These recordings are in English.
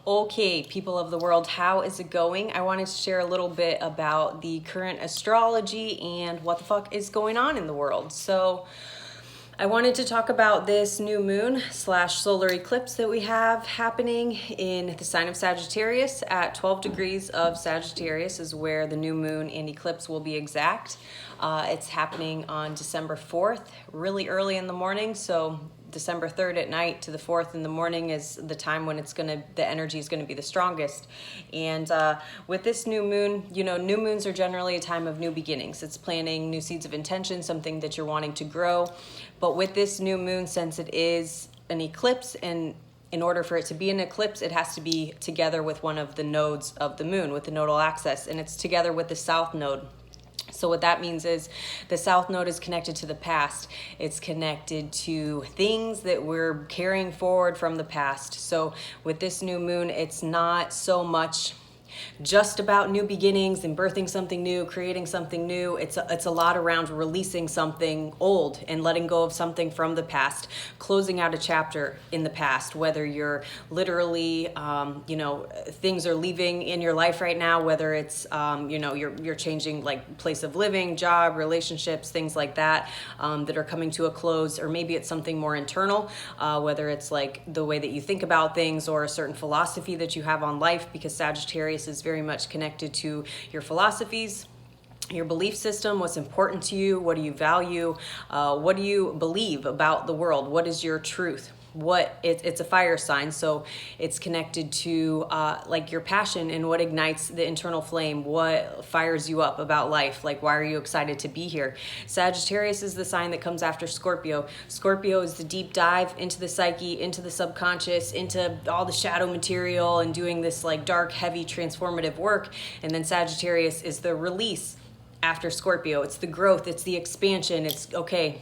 Okay, people of the world, how is it going? I wanted to share a little bit about the current astrology and what the fuck is going on in the world. So I wanted to talk about this new moon / solar eclipse that we have happening in the sign of Sagittarius at 12 degrees of Sagittarius is where the new moon and eclipse will be exact. It's happening on December 4th, really early in the morning. So December 3rd at night to the 4th in the morning is the time when the energy is gonna be the strongest. And with this new moon, new moons are generally a time of new beginnings. It's planting new seeds of intention, something that you're wanting to grow. But with this new moon, since it is an eclipse, and in order for it to be an eclipse, it has to be together with one of the nodes of the moon, with the nodal axis, and it's together with the south node. So what that means is the south node is connected to the past. It's connected to things that we're carrying forward from the past. So with this new moon, it's not so much just about new beginnings and birthing something new, creating something new. It's a lot around releasing something old and letting go of something from the past, closing out a chapter in the past, whether you're literally, things are leaving in your life right now, whether it's, you're changing like place of living, job, relationships, things like that, that are coming to a close, or maybe it's something more internal, whether it's like the way that you think about things or a certain philosophy that you have on life, because Sagittarius is very much connected to your philosophies, your belief system, what's important to you, what do you value, what do you believe about the world, what is your truth. It's a fire sign, so it's connected to like your passion and what ignites the internal flame, what fires you up about life, like why are you excited to be here. Sagittarius is the sign that comes after Scorpio. Scorpio is the deep dive into the psyche, into the subconscious, into all the shadow material and doing this like dark, heavy, transformative work. And then Sagittarius is the release after Scorpio. It's the growth, it's the expansion, it's okay.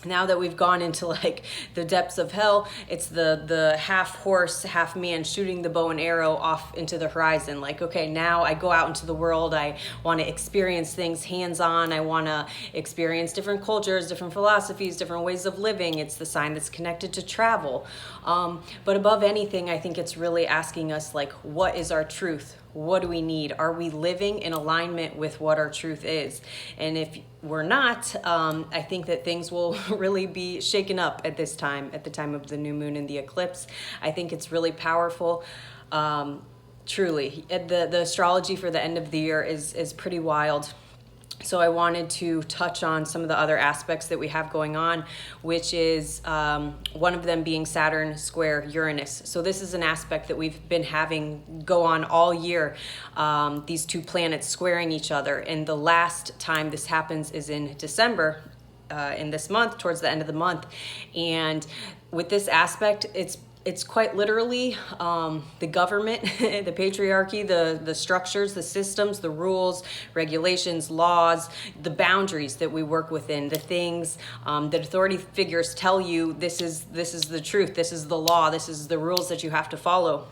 Now that we've gone into like the depths of hell, it's the half horse, half man shooting the bow and arrow off into the horizon. Like, okay, now I go out into the world. I want to experience things hands-on. I want to experience different cultures, different philosophies, different ways of living. It's the sign that's connected to travel. But above anything, I think it's really asking us like, what is our truth? What do we need? Are we living in alignment with what our truth is? And if we're not, I think that things will really be shaken up at this time, at the time of the new moon and the eclipse. I think it's really powerful. Truly, the astrology for the end of the year is pretty wild. So I wanted to touch on some of the other aspects that we have going on, which is one of them being Saturn square Uranus. So this is an aspect that we've been having go on all year, these two planets squaring each other. And the last time this happens is in December, in this month, towards the end of the month. And with this aspect, it's quite literally the government, the patriarchy, the structures, the systems, the rules, regulations, laws, the boundaries that we work within, the things that authority figures tell you this is the truth, this is the law, this is the rules that you have to follow.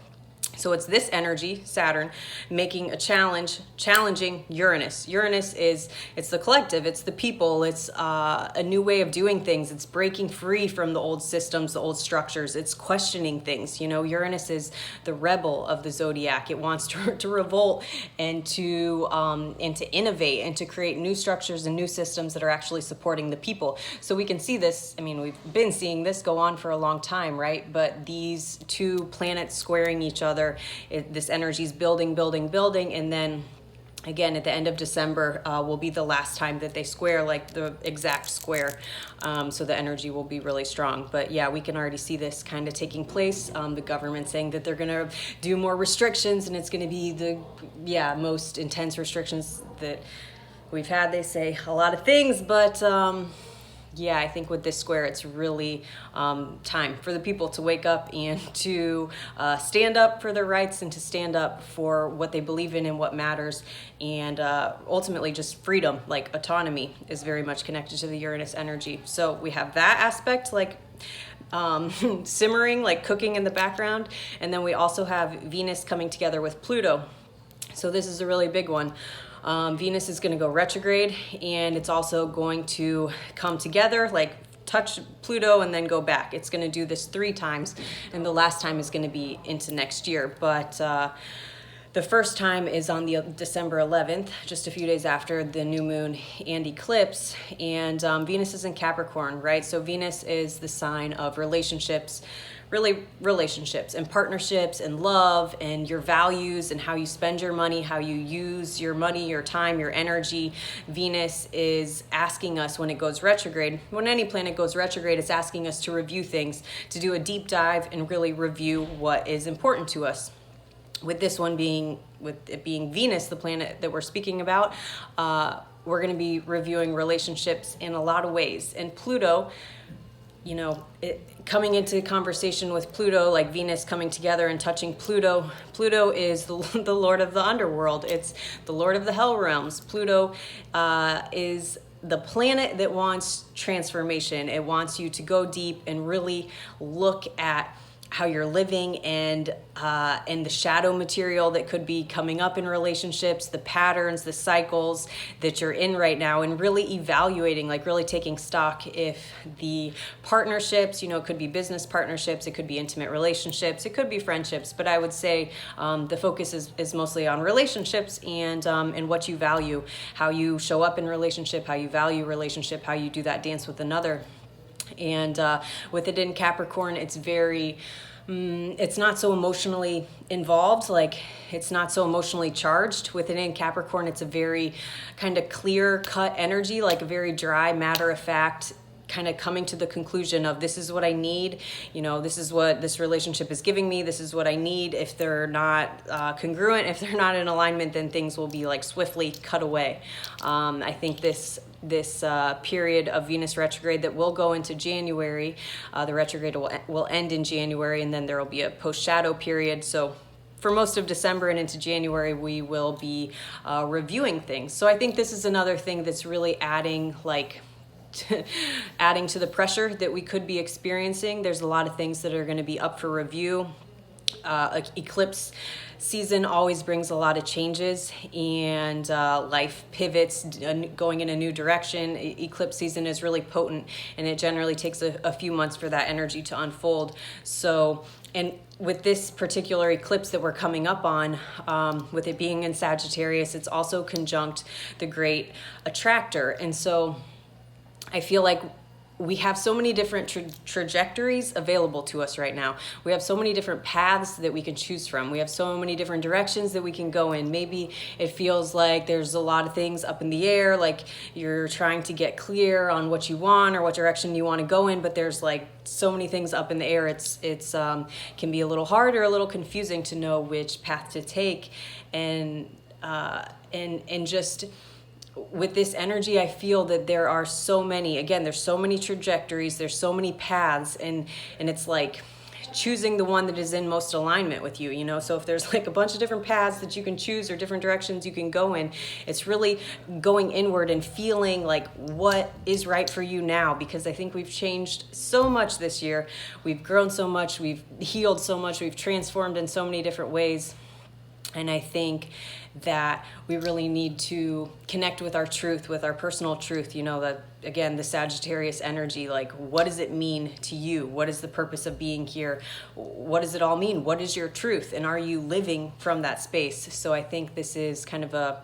So it's this energy, Saturn, making a challenging Uranus. Uranus it's the collective, it's the people, it's a new way of doing things. It's breaking free from the old systems, the old structures. It's questioning things. Uranus is the rebel of the zodiac. It wants to revolt and to innovate and to create new structures and new systems that are actually supporting the people. So we can see this. I mean, we've been seeing this go on for a long time, right? But these two planets squaring each other, this energy is building, and then again at the end of December will be the last time that they square, like the exact square. So the energy will be really strong. But yeah, we can already see this kind of taking place. The government saying that they're going to do more restrictions, and it's going to be the most intense restrictions that we've had. They say a lot of things, but I think with this square, it's really time for the people to wake up and to stand up for their rights and to stand up for what they believe in and what matters. And ultimately just freedom, like autonomy, is very much connected to the Uranus energy. So we have that aspect, like simmering, like cooking in the background. And then we also have Venus coming together with Pluto. So this is a really big one. Venus is going to go retrograde, and it's also going to come together, like touch Pluto and then go back. It's going to do this 3 times, and the last time is going to be into next year. But the first time is on the December 11th, just a few days after the new moon and eclipse. And Venus is in Capricorn, right? So Venus is the sign of relationships, really relationships and partnerships and love and your values and how you spend your money, how you use your money, your time, your energy. Venus is asking us when it goes retrograde, when any planet goes retrograde, it's asking us to review things, to do a deep dive and really review what is important to us. With this one being, with it being Venus, the planet that we're speaking about, we're going to be reviewing relationships in a lot of ways. And Pluto, you know, coming into conversation with Pluto, like Venus coming together and touching Pluto. Pluto is the lord of the underworld. It's the lord of the hell realms. Pluto is the planet that wants transformation. It wants you to go deep and really look at how you're living and the shadow material that could be coming up in relationships, the patterns, the cycles that you're in right now, and really evaluating, like really taking stock if the partnerships, you know, it could be business partnerships, it could be intimate relationships, it could be friendships, but I would say the focus is mostly on relationships and what you value, how you show up in relationship, how you value relationship, how you do that dance with another. And with it in Capricorn, it's very, it's not so emotionally involved, like it's not so emotionally charged. With it in Capricorn, it's a very kind of clear cut energy, like a very dry, matter of fact, kind of coming to the conclusion of this is what I need, you know, this is what this relationship is giving me, this is what I need. If they're not congruent, if they're not in alignment, then things will be like swiftly cut away. I think this period of Venus retrograde that will go into January, the retrograde will end in January, and then there will be a post-shadow period. So for most of December and into January, we will be reviewing things. So I think this is another thing that's really adding to the pressure that we could be experiencing. There's a lot of things that are going to be up for review. Eclipse season always brings a lot of changes, and life pivots, going in a new direction. Eclipse season is really potent, and it generally takes a few months for that energy to unfold. So, and with this particular eclipse that we're coming up on, with it being in Sagittarius, it's also conjunct the great attractor. And so I feel like we have so many different trajectories available to us right now. We have so many different paths that we can choose from. We have so many different directions that we can go in. Maybe it feels like there's a lot of things up in the air, like you're trying to get clear on what you want or what direction you want to go in, but there's like so many things up in the air. It's can be a little hard or a little confusing to know which path to take, and just with this energy, I feel that there are so many, there's so many trajectories, there's so many paths, and it's like choosing the one that is in most alignment with you, you know? So if there's like a bunch of different paths that you can choose or different directions you can go in, it's really going inward and feeling like what is right for you now, because I think we've changed so much this year. We've grown so much, we've healed so much, we've transformed in so many different ways. And I think that we really need to connect with our truth, with our personal truth, you know, that again, the Sagittarius energy, like what does it mean to you? What is the purpose of being here? What does it all mean? What is your truth? And are you living from that space? So I think this is kind of a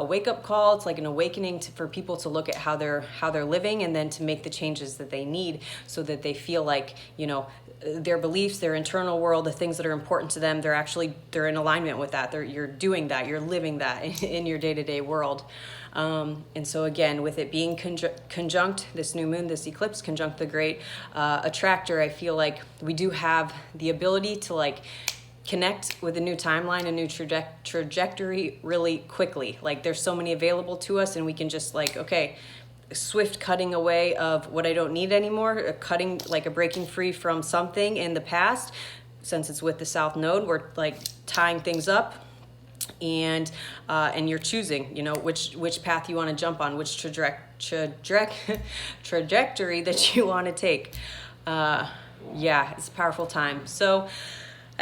wake-up call. It's like an awakening for people to look at how they're living, and then to make the changes that they need so that they feel like, you know, their beliefs, their internal world, the things that are important to them, they're in alignment with that. You're doing that, you're living that in your day-to-day world. And so again, with it being conjunct, this new moon, this eclipse conjunct the great attractor, I feel like we do have the ability to like connect with a new timeline, a new trajectory really quickly. Like there's so many available to us, and we can just like, okay, swift cutting away of what I don't need anymore, cutting like a breaking free from something in the past. Since it's with the South Node, we're like tying things up, and you're choosing, you know, which path you want to jump on, which trajectory that you want to take. Yeah, it's a powerful time. So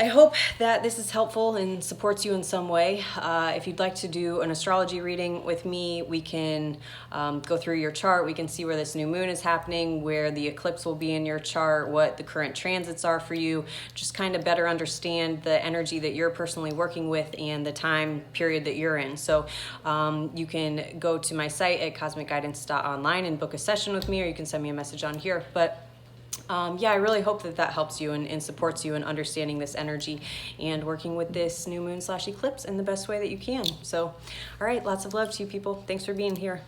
I hope that this is helpful and supports you in some way. If you'd like to do an astrology reading with me, we can go through your chart. We can see where this new moon is happening, where the eclipse will be in your chart, what the current transits are for you, just kind of better understand the energy that you're personally working with and the time period that you're in. So you can go to my site at cosmicguidance.online and book a session with me, or you can send me a message on here. But yeah, I really hope that that helps you and supports you in understanding this energy and working with this new moon / eclipse in the best way that you can. So, all right, lots of love to you people. Thanks for being here.